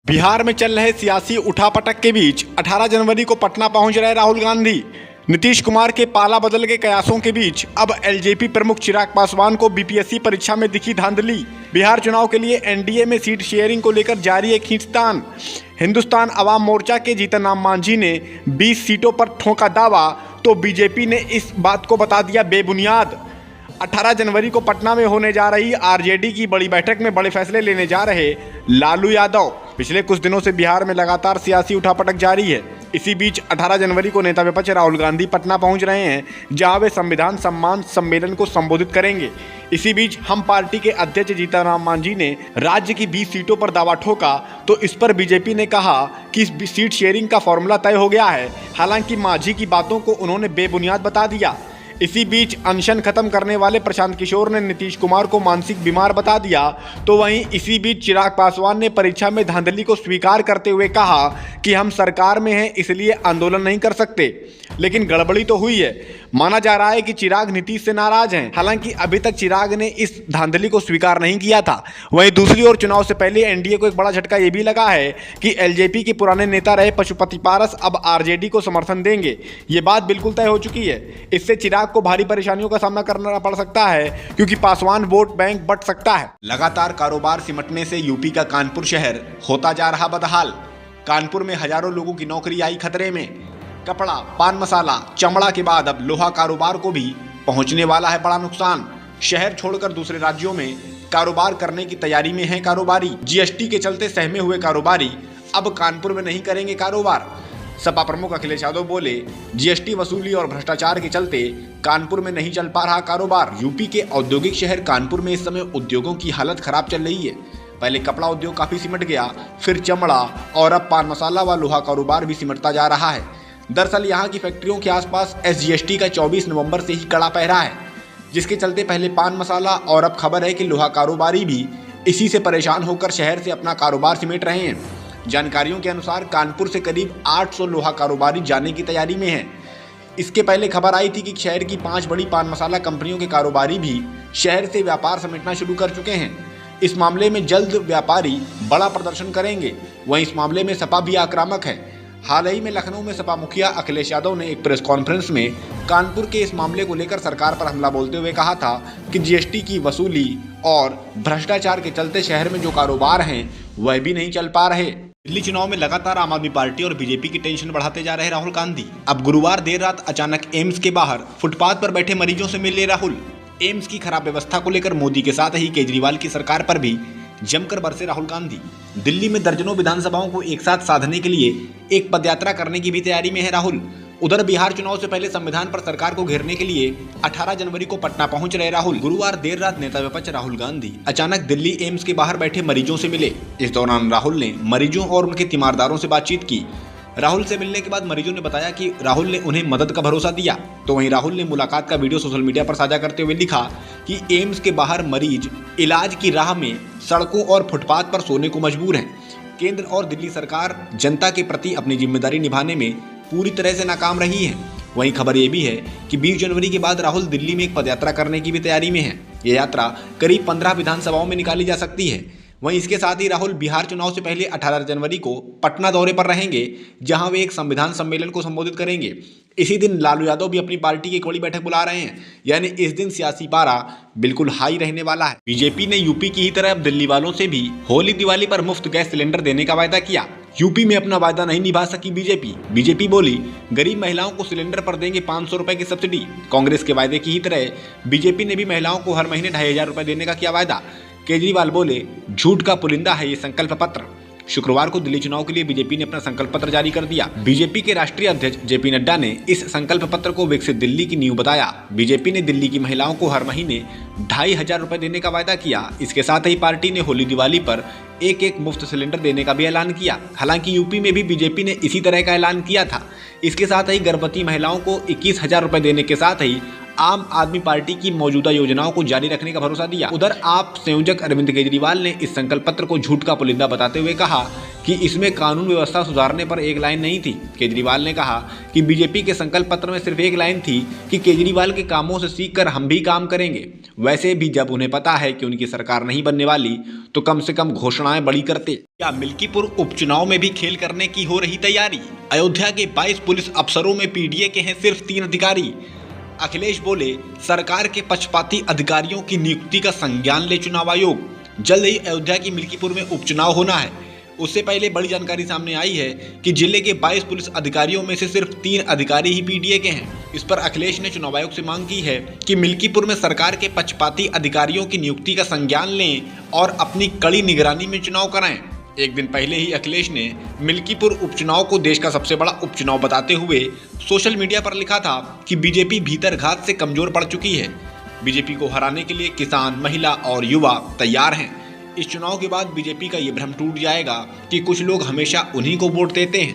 बिहार में चल रहे सियासी उठापटक के बीच 18 जनवरी को पटना पहुंच रहे राहुल गांधी। नीतीश कुमार के पाला बदल के कयासों के बीच अब एलजेपी प्रमुख चिराग पासवान को बीपीएससी परीक्षा में दिखी धांधली। बिहार चुनाव के लिए एनडीए में सीट शेयरिंग को लेकर जारी है खींचतान। हिंदुस्तान अवाम मोर्चा के जीतन राम मांझी ने 20 सीटों पर ठोका दावा, तो बीजेपी ने इस बात को बता दिया बेबुनियाद। 18 जनवरी को पटना में होने जा रही आरजेडी की बड़ी बैठक में बड़े फैसले लेने जा रहे लालू यादव। पिछले कुछ दिनों से बिहार में लगातार सियासी उठापटक जारी है। इसी बीच 18 जनवरी को नेता विपक्ष राहुल गांधी पटना पहुंच रहे हैं, जहां वे संविधान सम्मान सम्मेलन को संबोधित करेंगे। इसी बीच हम पार्टी के अध्यक्ष जीतन राम मांझी ने राज्य की 20 सीटों पर दावा ठोका, तो इस पर बीजेपी ने कहा कि सीट शेयरिंग का फॉर्मूला तय हो गया है। हालांकि मांझी की बातों को उन्होंने बेबुनियाद बता दिया। इसी बीच अनशन खत्म करने वाले प्रशांत किशोर ने नीतीश कुमार को मानसिक बीमार बता दिया, तो वहीं इसी बीच चिराग पासवान ने परीक्षा में धांधली को स्वीकार करते हुए कहा कि हम सरकार में हैं, इसलिए आंदोलन नहीं कर सकते। लेकिन गड़बड़ी तो हुई है। माना जा रहा है कि चिराग नीतीश से नाराज हैं। हालांकि अभी तक चिराग ने इस धांधली को स्वीकार नहीं किया था। वहीं दूसरी ओर चुनाव से पहले एनडीए को एक बड़ा झटका ये भी लगा है कि एलजेपी के पुराने नेता रहे पशुपति पारस अब आरजेडी को समर्थन देंगे। ये बात बिल्कुल तय हो चुकी है। इससे चिराग को भारी परेशानियों का सामना करना पड़ सकता है, क्योंकि पासवान वोट बैंक बट सकता है। लगातार कारोबार सिमटने से यूपी का कानपुर शहर होता जा रहा बदहाल। कानपुर में हजारों लोगों की नौकरी आई खतरे में। कपड़ा, पान मसाला, चमड़ा के बाद अब लोहा कारोबार को भी पहुंचने वाला है बड़ा नुकसान। शहर छोड़कर दूसरे राज्यों में कारोबार करने की तैयारी में है कारोबारी। जीएसटी के चलते सहमे हुए कारोबारी अब कानपुर में नहीं करेंगे कारोबार। सपा प्रमुख अखिलेश यादव बोले, जीएसटी वसूली और भ्रष्टाचार के चलते कानपुर में नहीं चल पा रहा कारोबार। यूपी के औद्योगिक शहर कानपुर में इस समय उद्योगों की हालत खराब चल रही है। पहले कपड़ा उद्योग काफी सिमट गया, फिर चमड़ा और अब पान मसाला व लोहा कारोबार भी सिमटता जा रहा है। दरअसल यहाँ की फैक्ट्रियों के आसपास एसजीएसटी का 24 नवंबर से ही कड़ा पहरा है, जिसके चलते पहले पान मसाला और अब खबर है कि लोहा कारोबारी भी इसी से परेशान होकर शहर से अपना कारोबार सिमेट रहे हैं। जानकारियों के अनुसार कानपुर से करीब 800 लोहा कारोबारी जाने की तैयारी में हैं। इसके पहले खबर आई थी कि शहर की 5 बड़ी पान मसाला कंपनियों के कारोबारी भी शहर से व्यापार समेटना शुरू कर चुके हैं। इस मामले में जल्द व्यापारी बड़ा प्रदर्शन करेंगे। वहीं इस मामले में सपा भी आक्रामक है। हाल ही में लखनऊ में सपा मुखिया अखिलेश यादव ने एक प्रेस कॉन्फ्रेंस में कानपुर के इस मामले को लेकर सरकार पर हमला बोलते हुए कहा था कि जीएसटी की वसूली और भ्रष्टाचार के चलते शहर में जो कारोबार हैं वह भी नहीं चल पा रहे। दिल्ली चुनाव में लगातार आम आदमी पार्टी और बीजेपी की टेंशन बढ़ाते जा रहे राहुल गांधी। अब गुरुवार देर रात अचानक एम्स के बाहर फुटपाथ पर बैठे मरीजों से मिले राहुल। एम्स की खराब व्यवस्था को लेकर मोदी के साथ ही केजरीवाल की सरकार पर भी जमकर बरसे राहुल गांधी। दिल्ली में दर्जनों विधानसभाओं को एक साथ साधने के लिए एक पदयात्रा करने की भी तैयारी में है राहुल। उधर बिहार चुनाव से पहले संविधान पर सरकार को घेरने के लिए 18 जनवरी को पटना पहुंच रहे राहुल। गुरुवार देर रात नेता विपक्ष राहुल गांधी अचानक दिल्ली एम्स के बाहर बैठे मरीजों से मिले। इस दौरान राहुल ने मरीजों और उनके तीमारदारों से बातचीत की। राहुल से मिलने के बाद मरीजों ने बताया कि राहुल ने उन्हें मदद का भरोसा दिया। तो वहीं राहुल ने मुलाकात का वीडियो सोशल मीडिया पर साझा करते हुए लिखा कि एम्स के बाहर मरीज इलाज की राह में सड़कों और फुटपाथ पर सोने को मजबूर हैं। केंद्र और दिल्ली सरकार जनता के प्रति अपनी जिम्मेदारी निभाने में पूरी तरह से नाकाम रही है। वहीं खबर ये भी है कि 20 जनवरी के बाद राहुल दिल्ली में एक पदयात्रा करने की भी तैयारी में है। ये यात्रा करीब 15 विधानसभाओं में निकाली जा सकती है। वहीं इसके साथ ही राहुल बिहार चुनाव से पहले 18 जनवरी को पटना दौरे पर रहेंगे, जहां वे एक संविधान सम्मेलन को संबोधित करेंगे। इसी दिन लालू यादव भी अपनी पार्टी की एक बड़ी बैठक बुला रहे हैं, यानी इस दिन सियासी पारा बिल्कुल हाई रहने वाला है। बीजेपी ने यूपी की ही तरह अब दिल्ली वालों से भी होली दिवाली पर मुफ्त गैस सिलेंडर देने का वायदा किया। यूपी में अपना वायदा नहीं निभा सकी बीजेपी बोली, गरीब महिलाओं को सिलेंडर पर देंगे 500 रुपए की सब्सिडी। कांग्रेस के वायदे की ही तरह बीजेपी ने भी महिलाओं को हर महीने 2500 रुपए देने का किया वायदा। केजरीवाल बोले, झूठ का पुलिंदा है ये संकल्प पत्र। शुक्रवार को दिल्ली चुनाव के लिए बीजेपी ने अपना संकल्प पत्र जारी कर दिया। बीजेपी के राष्ट्रीय अध्यक्ष जेपी नड्डा ने इस संकल्प पत्र को विकसित दिल्ली की नींव बताया। बीजेपी ने दिल्ली की महिलाओं को हर महीने 2500 रुपए देने का वायदा किया। इसके साथ ही पार्टी ने होली दिवाली पर एक मुफ्त सिलेंडर देने का भी ऐलान किया। हालांकि यूपी में भी बीजेपी ने इसी तरह का ऐलान किया था। इसके साथ ही गर्भवती महिलाओं को 21,000 रुपए देने के साथ ही आम आदमी पार्टी की मौजूदा योजनाओं को जारी रखने का भरोसा दिया। उधर आप संयोजक अरविंद केजरीवाल ने इस संकल्प पत्र को झूठ का पुलिंदा बताते हुए कहा कि इसमें कानून व्यवस्था सुधारने पर एक लाइन नहीं थी। केजरीवाल ने कहा कि बीजेपी के संकल्प पत्र में सिर्फ एक लाइन थी कि केजरीवाल के कामों से सीखकर हम भी काम करेंगे। वैसे भी जब उन्हें पता है कि उनकी सरकार नहीं बनने वाली तो कम से कम घोषणाएं बड़ी करते। क्या मिल्कीपुर उपचुनाव में भी खेल करने की हो रही तैयारी? अयोध्या के 22 पुलिस अफसरों में पीडीए के हैं सिर्फ 3 अधिकारी। अखिलेश बोले, सरकार के पक्षपाती अधिकारियों की नियुक्ति का संज्ञान ले चुनाव आयोग। जल्द ही अयोध्या की मिल्कीपुर में उपचुनाव होना है। उससे पहले बड़ी जानकारी सामने आई है कि जिले के 22 पुलिस अधिकारियों में से सिर्फ 3 अधिकारी ही पीडीए के हैं। इस पर अखिलेश ने चुनाव आयोग से मांग की है कि मिल्कीपुर में सरकार के पक्षपाती अधिकारियों की नियुक्ति का संज्ञान लें और अपनी कड़ी निगरानी में चुनाव कराएं। एक दिन पहले ही अखिलेश ने मिल्कीपुर उपचुनाव को देश का सबसे बड़ा उपचुनाव बताते हुए सोशल मीडिया पर लिखा था कि बीजेपी भीतरघात से कमजोर पड़ चुकी है। बीजेपी को हराने के लिए किसान, महिला और युवा तैयार हैं। इस चुनाव के बाद बीजेपी का ये भ्रम टूट जाएगा कि कुछ लोग हमेशा उन्हीं को वोट देते हैं।